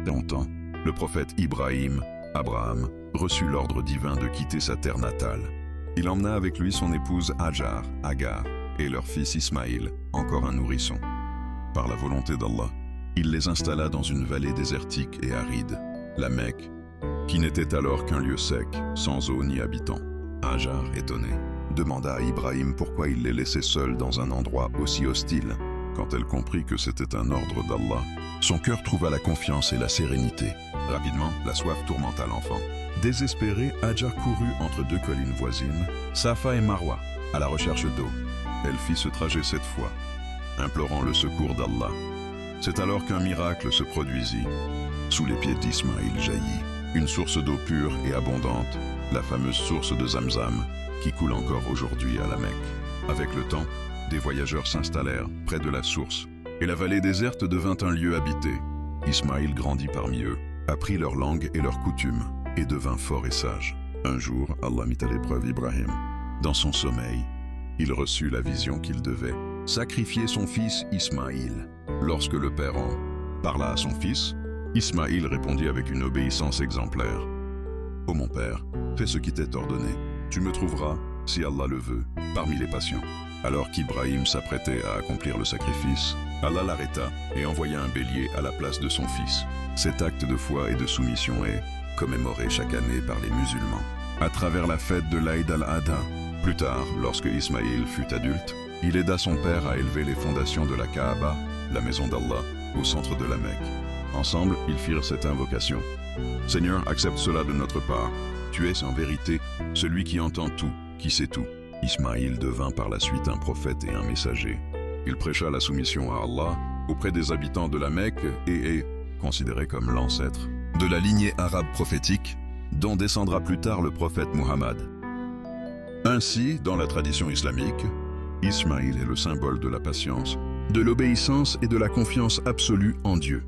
Longtemps, le prophète Ibrahim, Abraham, reçut l'ordre divin de quitter sa terre natale. Il emmena avec lui son épouse Hajar, Agar, et leur fils Ismaïl, encore un nourrisson. Par la volonté d'Allah, il les installa dans une vallée désertique et aride, la Mecque, qui n'était alors qu'un lieu sec, sans eau ni habitants. Hajar, étonnée, demanda à Ibrahim pourquoi il les laissait seuls dans un endroit aussi hostile. Quand elle comprit que c'était un ordre d'Allah, son cœur trouva la confiance et la sérénité. Rapidement, la soif tourmenta l'enfant. Désespérée, Hajar courut entre deux collines voisines, Safa et Marwa, à la recherche d'eau. Elle fit ce trajet 7 fois, implorant le secours d'Allah. C'est alors qu'un miracle se produisit. Sous les pieds d'Ismaïl jaillit une source d'eau pure et abondante, la fameuse source de Zamzam, qui coule encore aujourd'hui à la Mecque. Avec le temps, des voyageurs s'installèrent près de la source, et la vallée déserte devint un lieu habité. Ismaïl grandit parmi eux, apprit leur langue et leurs coutumes, et devint fort et sage. Un jour, Allah mit à l'épreuve Ibrahim. Dans son sommeil, il reçut la vision qu'il devait sacrifier son fils Ismaïl. Lorsque le père en parla à son fils, Ismaïl répondit avec une obéissance exemplaire. « Ô mon père, fais ce qui t'est ordonné. Tu me trouveras, si Allah le veut, parmi les patients. » Alors qu'Ibrahim s'apprêtait à accomplir le sacrifice, Allah l'arrêta et envoya un bélier à la place de son fils. Cet acte de foi et de soumission est commémoré chaque année par les musulmans, à travers la fête de l'Aïd al-Adha. Plus tard, lorsque Ismaïl fut adulte, il aida son père à élever les fondations de la Kaaba, la maison d'Allah, au centre de la Mecque. Ensemble, ils firent cette invocation. « Seigneur, accepte cela de notre part. Tu es en vérité celui qui entend tout, qui sait tout. » Ismaïl devint par la suite un prophète et un messager. Il prêcha la soumission à Allah auprès des habitants de la Mecque et est considéré comme l'ancêtre de la lignée arabe prophétique dont descendra plus tard le prophète Muhammad. Ainsi, dans la tradition islamique, Ismaïl est le symbole de la patience, de l'obéissance et de la confiance absolue en Dieu.